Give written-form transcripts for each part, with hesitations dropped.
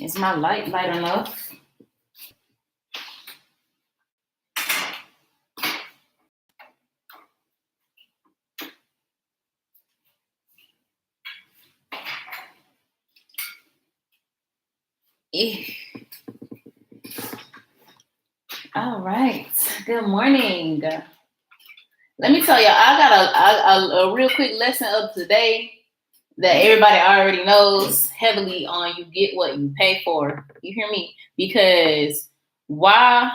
Is my light light enough? Eh. All right. Good morning. Let me tell you, I got a real quick lesson of today that everybody already knows heavily on you get what you pay for. You hear me? Because why,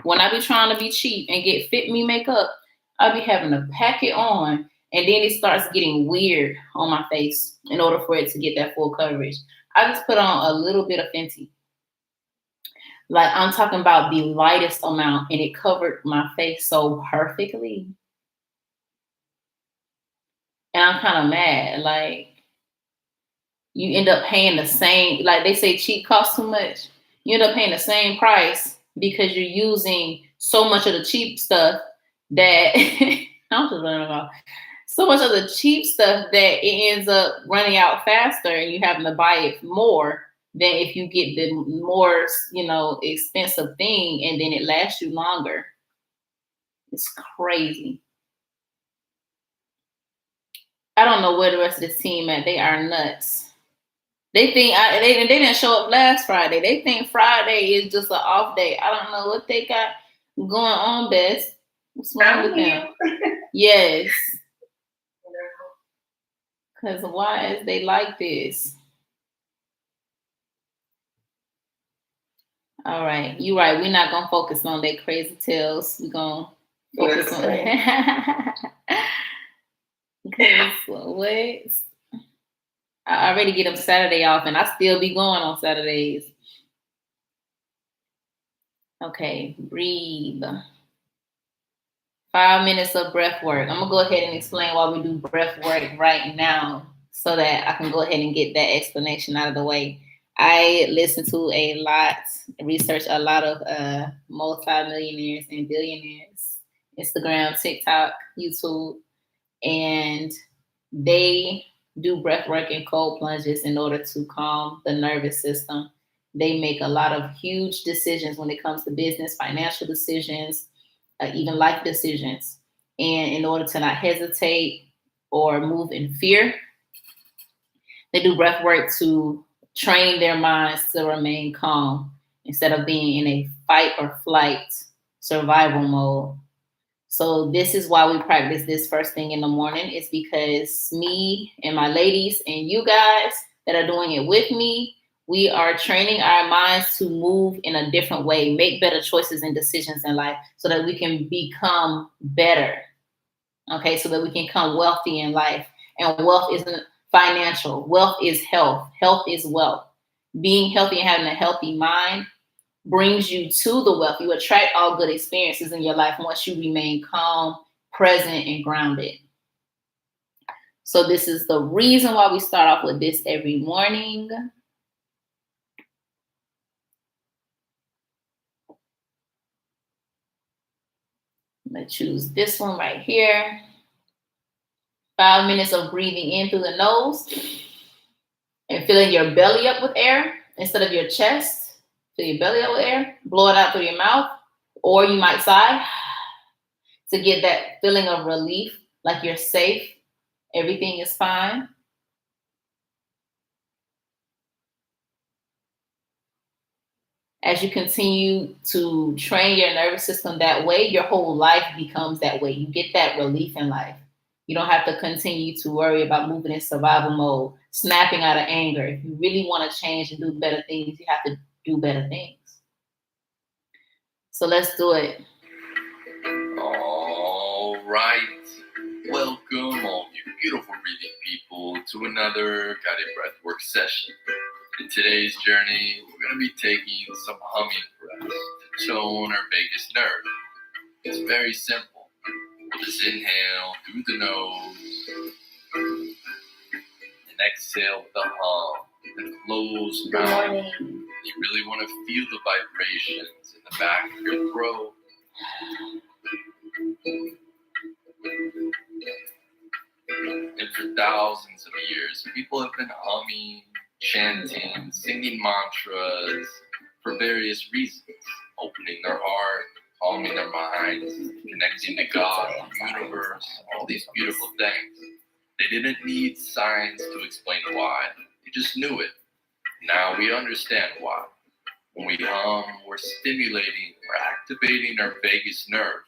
when I be trying to be cheap and get fit me makeup, I be having to pack it on and then it starts getting weird on my face in order for it to get that full coverage. I just put on a little bit of Fenty. Like I'm talking about the lightest amount and it covered my face so perfectly. And I'm kind of mad. Like you end up paying the same, like they say cheap costs too much. You end up paying the same price because you're using so much of the cheap stuff that I'm just running off. So much of the cheap stuff that it ends up running out faster and you having to buy it more than if you get the more, expensive thing and then it lasts you longer. It's crazy. I don't know where the rest of this team at. They are nuts. They think they didn't show up last Friday. They think Friday is just an off day. I don't know what they got going on, Bess. What's wrong with them? Yes. Because why is they like this? All right. You're right. We're not going to focus on their crazy tales. We're going to focus on because what? I already get them Saturday off and I still be going on Saturdays. Okay. Breathe. 5 minutes of breath work. I'm going to go ahead and explain why we do breath work right now so that I can go ahead and get that explanation out of the way. I listen to a lot, research a lot of multi-millionaires and billionaires, Instagram, TikTok, YouTube, and they do breath work and cold plunges in order to calm the nervous system. They make a lot of huge decisions when it comes to business, financial decisions, even life decisions. And in order to not hesitate or move in fear, they do breath work to train their minds to remain calm instead of being in a fight or flight survival mode. So this is why we practice this first thing in the morning. It's because me and my ladies and you guys that are doing it with me, we are training our minds to move in a different way, make better choices and decisions in life so that we can become better. Okay, so that we can become wealthy in life. And wealth isn't financial. Wealth is health. Health is wealth. Being healthy and having a healthy mind brings you to the wealth. You attract all good experiences in your life once you remain calm, present, and grounded. So this is the reason why we start off with this every morning. I'm going to choose this one right here. 5 minutes of breathing in through the nose and filling your belly up with air instead of your chest. Fill your belly up with air. Blow it out through your mouth. Or you might sigh to get that feeling of relief, like you're safe. Everything is fine. As you continue to train your nervous system that way, your whole life becomes that way. You get that relief in life. You don't have to continue to worry about moving in survival mode, snapping out of anger. If you really want to change and do better things, you have to do better things. So let's do it. All right. Welcome, all you beautiful breathing people, to another guided breathwork session. In today's journey, we're going to be taking some humming breaths to tone our vagus nerve. It's very simple. We'll just inhale through the nose and exhale with a hum and close mouth. You really want to feel the vibrations in the back of your throat. And for thousands of years, people have been humming, chanting, singing mantras for various reasons, opening their heart, calming their minds, connecting to God, the universe, all these beautiful things. They didn't need science to explain why. They just knew it. Now we understand why. When we hum, we're stimulating, we're activating our vagus nerve.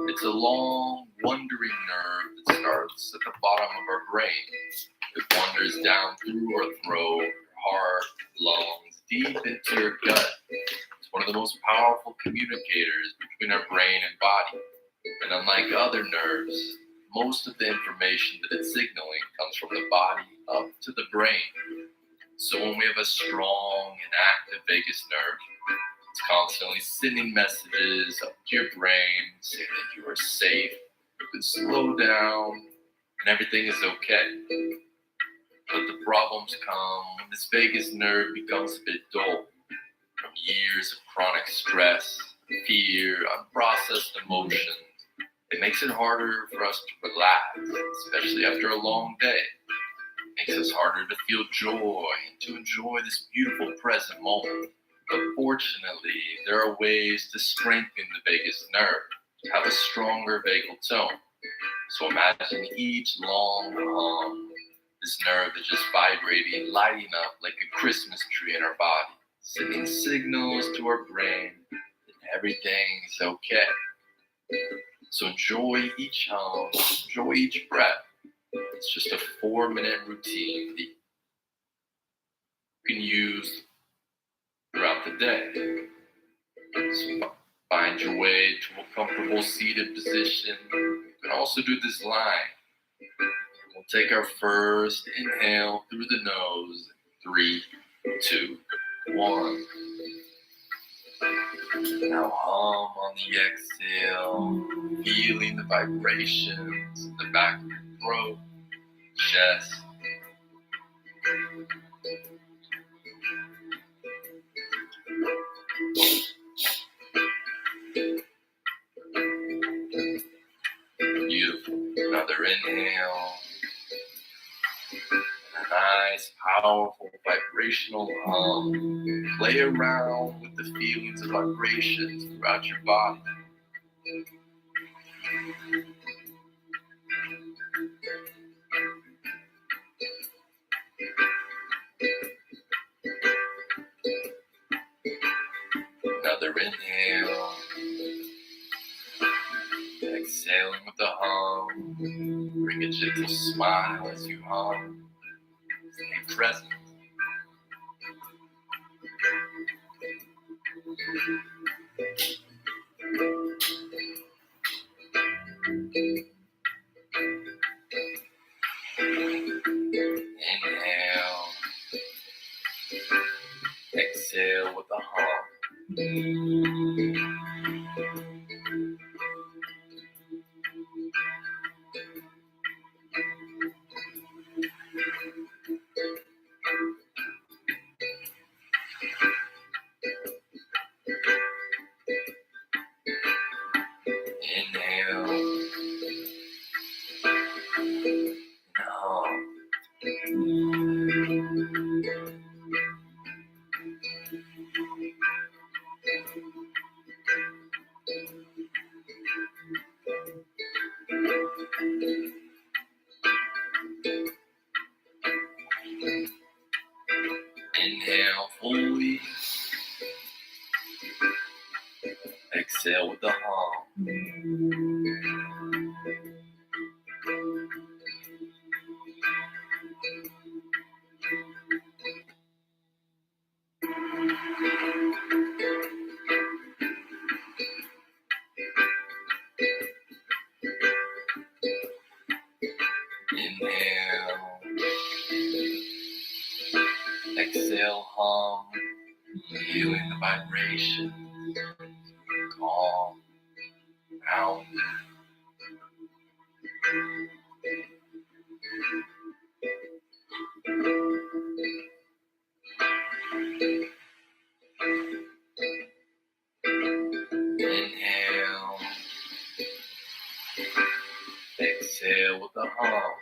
It's a long, wandering nerve that starts at the bottom of our brain. It wanders down through our throat, heart, lungs, deep into your gut. It's one of the most powerful communicators between our brain and body. And unlike other nerves, most of the information that it's signaling comes from the body up to the brain. So when we have a strong and active vagus nerve, it's constantly sending messages up to your brain saying that you are safe, you can slow down, and everything is okay. But the problems come when this vagus nerve becomes a bit dull from years of chronic stress, fear, unprocessed emotions. It makes it harder for us to relax, especially after a long day. It makes us harder to feel joy and to enjoy this beautiful present moment. But fortunately, there are ways to strengthen the vagus nerve, to have a stronger vagal tone. So imagine each long hum, this nerve is just vibrating, lighting up like a Christmas tree in our body, sending signals to our brain that everything is okay. So enjoy each hum, enjoy each breath. It's just a 4-minute routine that you can use throughout the day. So find your way to a comfortable seated position. You can also do this lying. We'll take our first inhale through the nose. 3, 2, 1. Now hum on the exhale, feeling the vibrations in the back of your throat, chest. Beautiful. Another inhale. A nice, powerful, vibrational hum. Play around with the feelings of vibrations throughout your body. Another inhale. Exhaling with the hum. Bring a gentle smile as you hum. Stay present. Inhale. Exhale with a hum. Inhale. And hum. Inhale fully. Exhale with the hum. Inhale. Exhale, hum. Feeling the vibration. Calm. Round. Inhale. Exhale with a hum.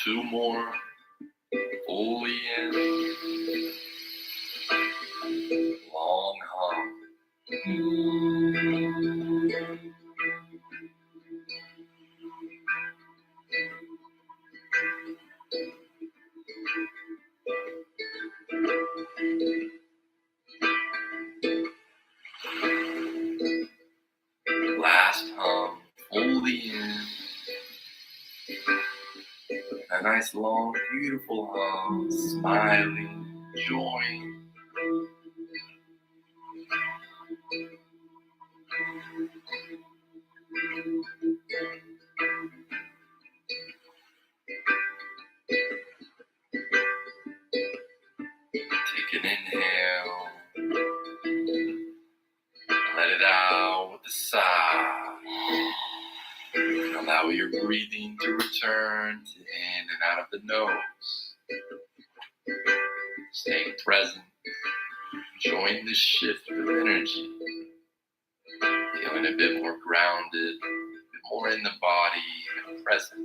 2 more. Fully in. Long hum. Last hum. Fully in. A nice long, beautiful hum. Smiling, enjoying. Take an inhale. Let it out with a sigh. And allow your breathing to return to in and out of the nose. Staying present. Enjoying this shift of energy. Feeling a bit more grounded, a bit more in the body and present.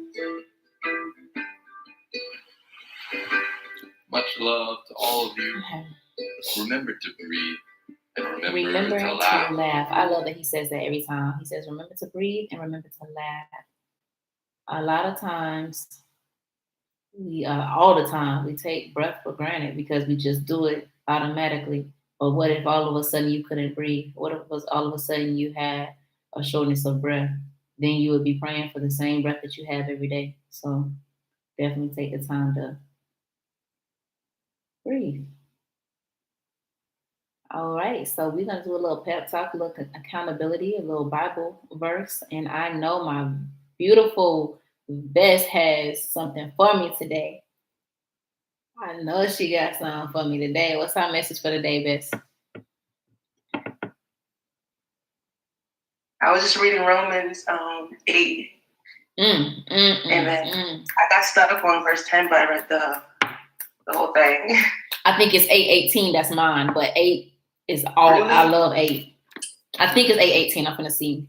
Much love to all of you. Remember to breathe and remember to laugh. I love that he says that every time. He says, remember to breathe and remember to laugh. A lot of times, all the time, we take breath for granted because we just do it automatically. But what if all of a sudden you couldn't breathe? What if all of a sudden you had a shortness of breath? Then you would be praying for the same breath that you have every day. So definitely take the time to breathe. All right, so we're going to do a little pep talk, a little accountability, a little Bible verse. And I know my beautiful Bess has something for me today. I know she got something for me today. What's our message for today, Bess? I was just reading Romans 8. And then I got stuck on verse 10, but I read the whole thing. I think it's 8:18. That's mine, but 8 is all. Really? I love 8. I think it's 8:18. I'm gonna see.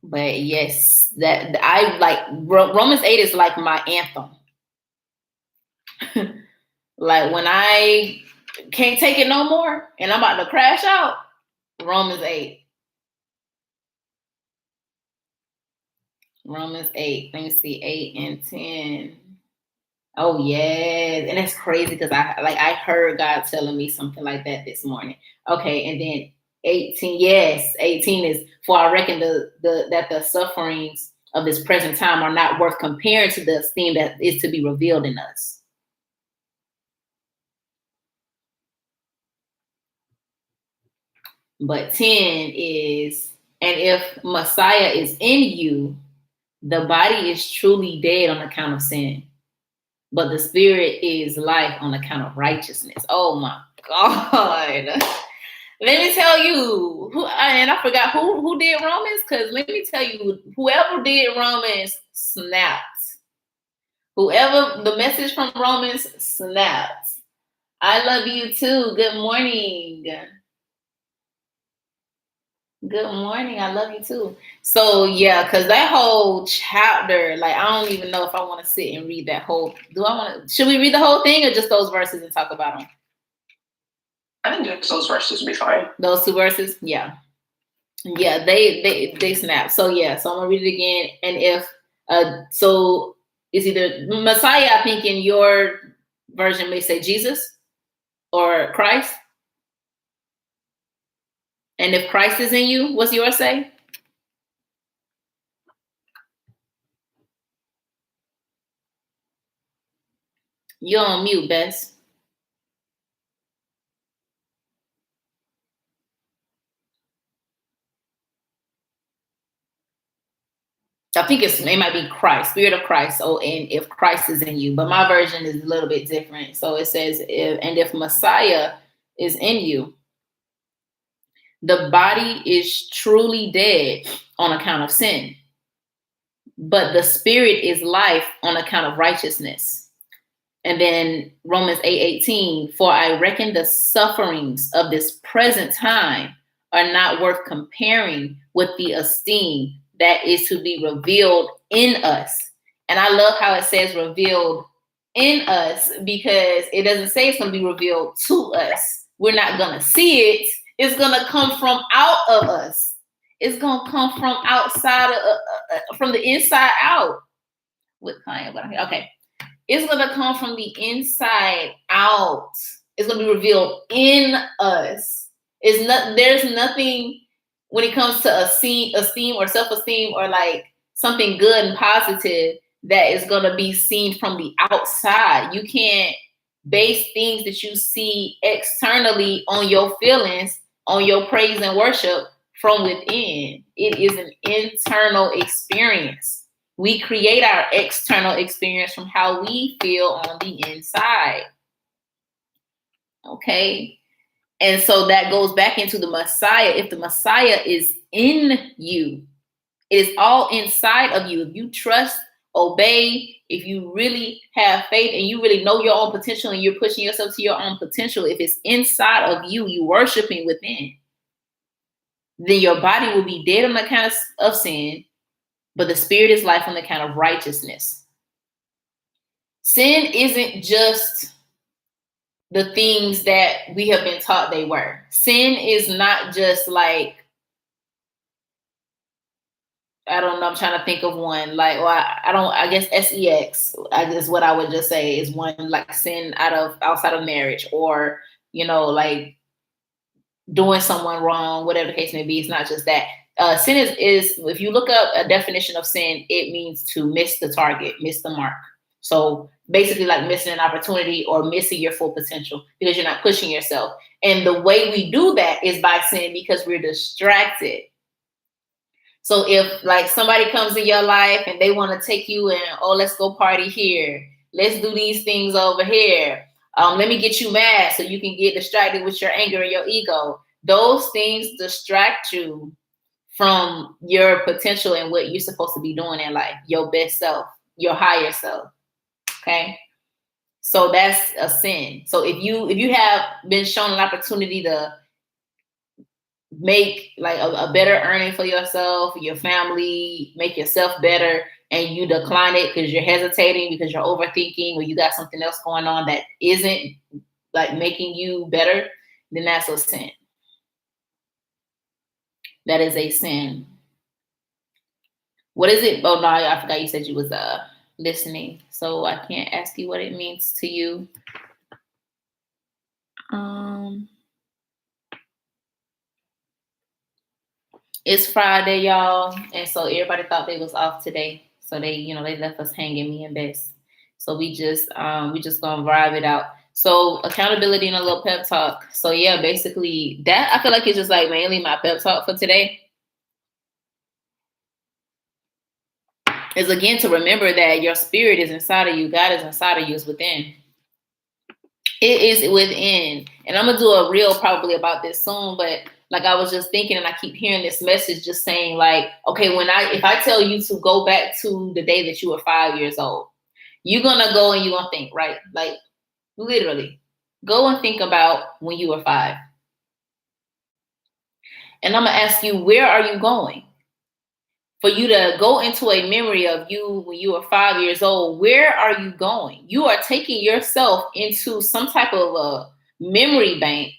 But yes, that I like Romans 8 is like my anthem. Like when I can't take it no more and I'm about to crash out, Romans 8. Romans 8. Let me see, 8 and 10. Oh yeah, and that's crazy because I heard God telling me something like that this morning. Okay, and then 18. Yes, 18 is for I reckon that the sufferings of this present time are not worth comparing to the esteem that is to be revealed in us. But 10 is, and if Messiah is in you, the body is truly dead on account of sin, but the spirit is life on account of righteousness. Oh my God. Let me tell you, and I forgot who did Romans, because let me tell you, whoever did Romans snapped. Whoever, the message from Romans snapped. I love you too. Good morning. Good morning. I love you too. So yeah, because that whole chapter, like I don't even know if I want to sit and read that whole. Should we read the whole thing or just those verses and talk about them? I think just those verses would be fine. Those 2 verses? Yeah. Yeah, they snap. So yeah, so I'm gonna read it again. And if so it's either Messiah, I think in your version may say Jesus or Christ. And if Christ is in you, what's yours say? You're on mute, Bess. I think it might be Christ, Spirit of Christ. Oh, and if Christ is in you, but my version is a little bit different. So it says, if Messiah is in you, the body is truly dead on account of sin, but the spirit is life on account of righteousness. And then Romans 8:18, for I reckon the sufferings of this present time are not worth comparing with the esteem that is to be revealed in us. And I love how it says revealed in us, because it doesn't say it's going to be revealed to us. We're not going to see it. It's going to come from out of us. It's going to come from outside, from the inside out. With Kanye, but okay. It's going to come from the inside out. It's going to be revealed in us. There's nothing when it comes to esteem or self-esteem or like something good and positive that is going to be seen from the outside. You can't base things that you see externally on your feelings, on your praise and worship from within. It is an internal experience. We create our external experience from how we feel on the inside. Okay. And so that goes back into the Messiah. If the Messiah is in you, it is all inside of you. If you trust, obey, if you really have faith and you really know your own potential and you're pushing yourself to your own potential, if it's inside of you, you worshiping within, then your body will be dead on account of sin, but the spirit is life on account of righteousness. Sin isn't just the things that we have been taught they were. Sin is not just like, I don't know, I'm trying to think of one. Like, well, I guess sex, I guess what I would just say is one, like sin outside of marriage, or, like doing someone wrong, whatever the case may be. It's not just that. Sin is, if you look up a definition of sin, it means to miss the target, miss the mark. So basically like missing an opportunity or missing your full potential because you're not pushing yourself. And the way we do that is by sin, because we're distracted. So if like somebody comes in your life and they want to take you and, oh, let's go party here. Let's do these things over here. Let me get you mad so you can get distracted with your anger and your ego. Those things distract you from your potential and what you're supposed to be doing in life, your best self, your higher self. Okay. So that's a sin. So if you have been shown an opportunity to make like a better earning for yourself, your family, make yourself better, and you decline it because you're hesitating, because you're overthinking, or you got something else going on that isn't like making you better, then that's a sin. That is a sin. What is it? Oh no, I forgot you said you was listening, so I can't ask you what it means to you. It's Friday, y'all, and so everybody thought they was off today. So they left us hanging, me and Bess. So we just gonna vibe it out. So accountability and a little pep talk. So yeah, basically that I feel like it's just like mainly my pep talk for today. Is again to remember that your spirit is inside of you. God is inside of you. It's within. It is within. And I'm gonna do a reel probably about this soon, but like I was just thinking, and I keep hearing this message just saying like, okay, if I tell you to go back to the day that you were 5 years old, you're gonna go and you're gonna think, right? Like literally, go and think about when you were 5. And I'm gonna ask you, where are you going? For you to go into a memory of you when you were 5 years old, where are you going? You are taking yourself into some type of a memory bank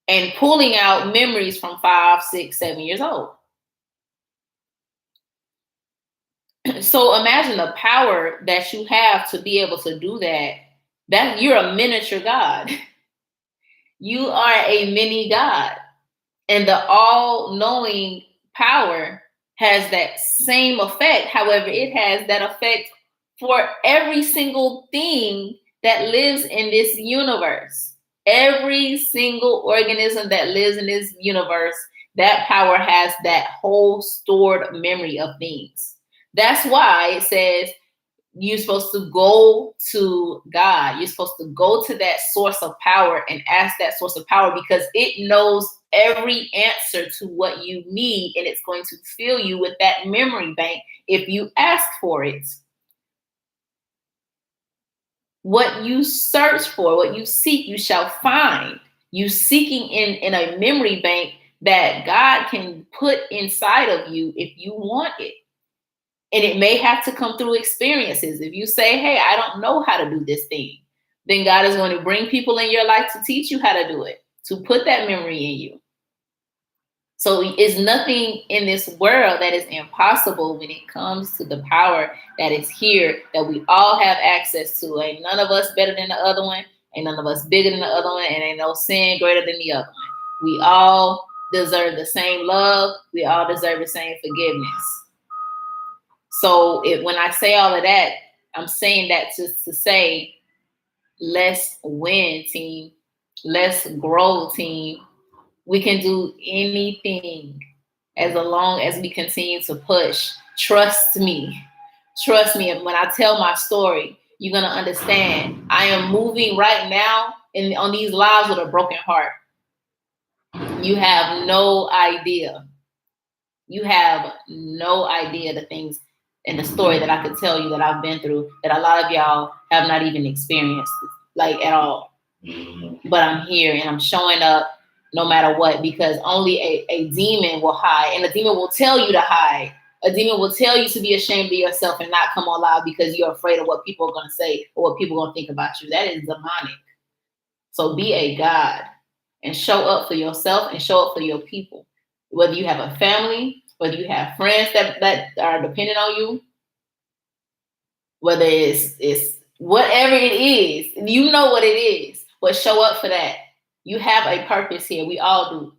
and pulling out memories from 5, 6, 7 years old. So imagine the power that you have to be able to do that. That you're a miniature God. You are a mini God. And the all-knowing power has that same effect. However, it has that effect for every single thing that lives in this universe. Every single organism that lives in this universe, that power has that whole stored memory of things. That's why it says you're supposed to go to God. You're supposed to go to that source of power and ask that source of power, because it knows every answer to what you need, and it's going to fill you with that memory bank if you ask for it. What you search for, what you seek, you shall find. You seeking in a memory bank that God can put inside of you if you want it. And it may have to come through experiences. If you say, hey, I don't know how to do this thing, then God is going to bring people in your life to teach you how to do it, to put that memory in you. So it's nothing in this world that is impossible when it comes to the power that is here, that we all have access to. Ain't none of us better than the other one. Ain't none of us bigger than the other one. And ain't no sin greater than the other one. We all deserve the same love. We all deserve the same forgiveness. So when I say all of that, I'm saying that to say, let's win, team. Let's grow, team. We can do anything as long as we continue to push. Trust me. Trust me. When I tell my story, you're going to understand. I am moving right now on these lives with a broken heart. You have no idea. You have no idea the things and the story that I could tell you that I've been through that a lot of y'all have not even experienced, like, at all. But I'm here and I'm showing up no matter what, because only a demon will hide, and a demon will tell you to hide. A demon will tell you to be ashamed of yourself and not come on live because you're afraid of what people are going to say or what people are going to think about you. That is demonic. So be a God and show up for yourself and show up for your people. Whether you have a family, whether you have friends that are dependent on you, whether it's whatever it is, you know what it is, but show up for that. You have a purpose here. We all do.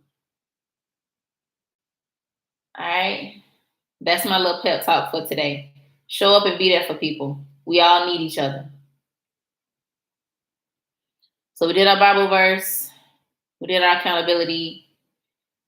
All right. That's my little pep talk for today. Show up and be there for people. We all need each other. So we did our Bible verse. We did our accountability.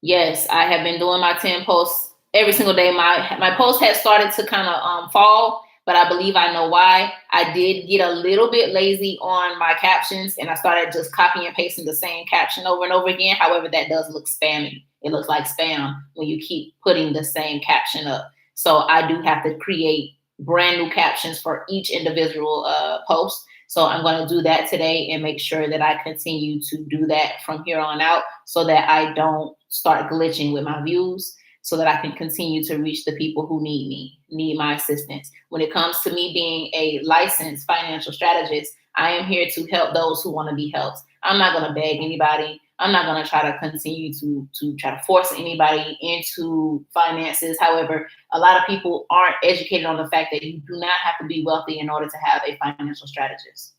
Yes, I have been doing my 10 posts every single day. My post has started to kind of fall, but I believe I know why. I did get a little bit lazy on my captions, and I started just copying and pasting the same caption over and over again. However, that does look spammy. It looks like spam when you keep putting the same caption up. So I do have to create brand new captions for each individual post. So I'm going to do that today and make sure that I continue to do that from here on out so that I don't start glitching with my views, so that I can continue to reach the people who need my assistance. When it comes to me being a licensed financial strategist, I am here to help those who want to be helped. I'm not going to beg anybody. I'm not going to try to continue to try to force anybody into finances. However, a lot of people aren't educated on the fact that you do not have to be wealthy in order to have a financial strategist.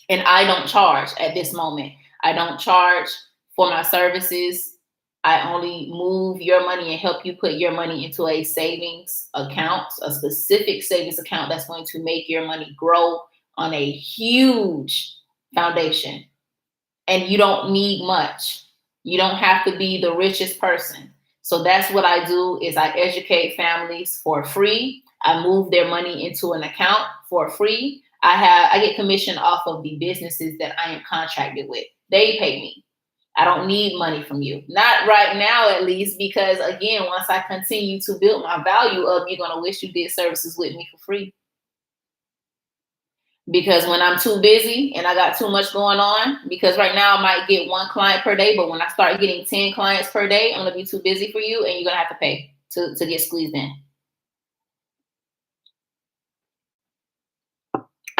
And I don't charge at this moment. I don't charge for my services. I only move your money and help you put your money into a savings account, a specific savings account that's going to make your money grow on a huge foundation. And you don't need much. You don't have to be the richest person. So that's what I do, is I educate families for free. I move their money into an account for free. I get commission off of the businesses that I am contracted with. They pay me. I don't need money from you. Not right now, at least, because again, once I continue to build my value up, you're going to wish you did services with me for free. Because when I'm too busy and I got too much going on, because right now I might get 1 client per day, but when I start getting 10 clients per day, I'm going to be too busy for you and you're going to have to pay to get squeezed in.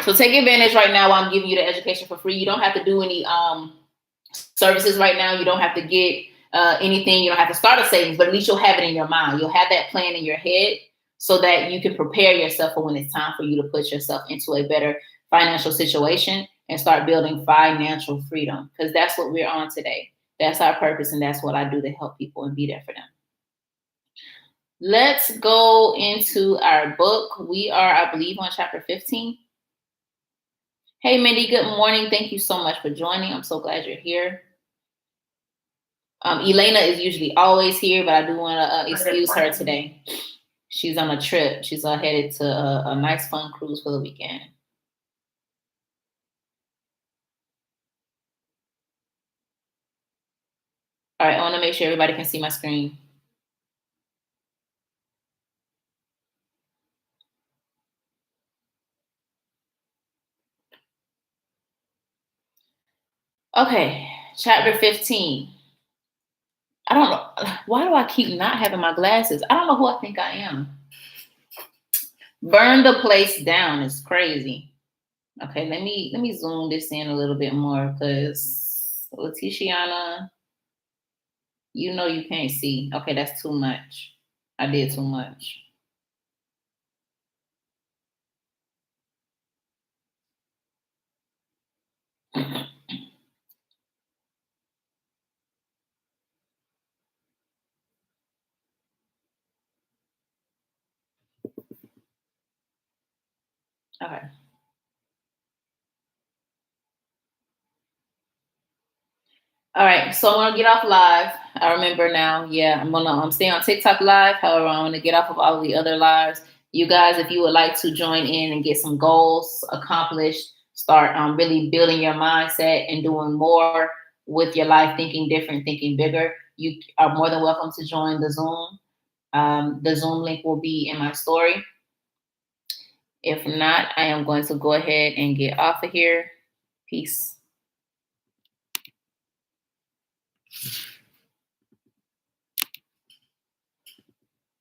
So take advantage right now while I'm giving you the education for free. You don't have to do any services right now. You don't have to get anything. You don't have to start a savings, but at least you'll have it in your mind. You'll have that plan in your head so that you can prepare yourself for when it's time for you to put yourself into a better financial situation and start building financial freedom, because that's what we're on today. That's our purpose, and that's what I do to help people and be there for them. Let's go into our book. We are, I believe, on chapter 15. Hey, Mindy, good morning. Thank you so much for joining. I'm so glad you're here. Elena is usually always here, but I do want to excuse her today. She's on a trip. She's headed to a nice, fun cruise for the weekend. All right, I want to make sure everybody can see my screen. Okay, chapter 15. I don't know. Why do I keep not having my glasses? I don't know who I think I am. Burn the place down is crazy. Okay, let me zoom this in a little bit more because Letitiana, you know you can't see. Okay, that's too much. I did too much. Okay. All right, so I'm gonna get off live. I remember now. Yeah, I'm stay on TikTok live. However, I'm gonna get off of all of the other lives. You guys, if you would like to join in and get some goals accomplished, start really building your mindset and doing more with your life, thinking different, thinking bigger. You are more than welcome to join the Zoom. The Zoom link will be in my story. If not, I am going to go ahead and get off of here. Peace.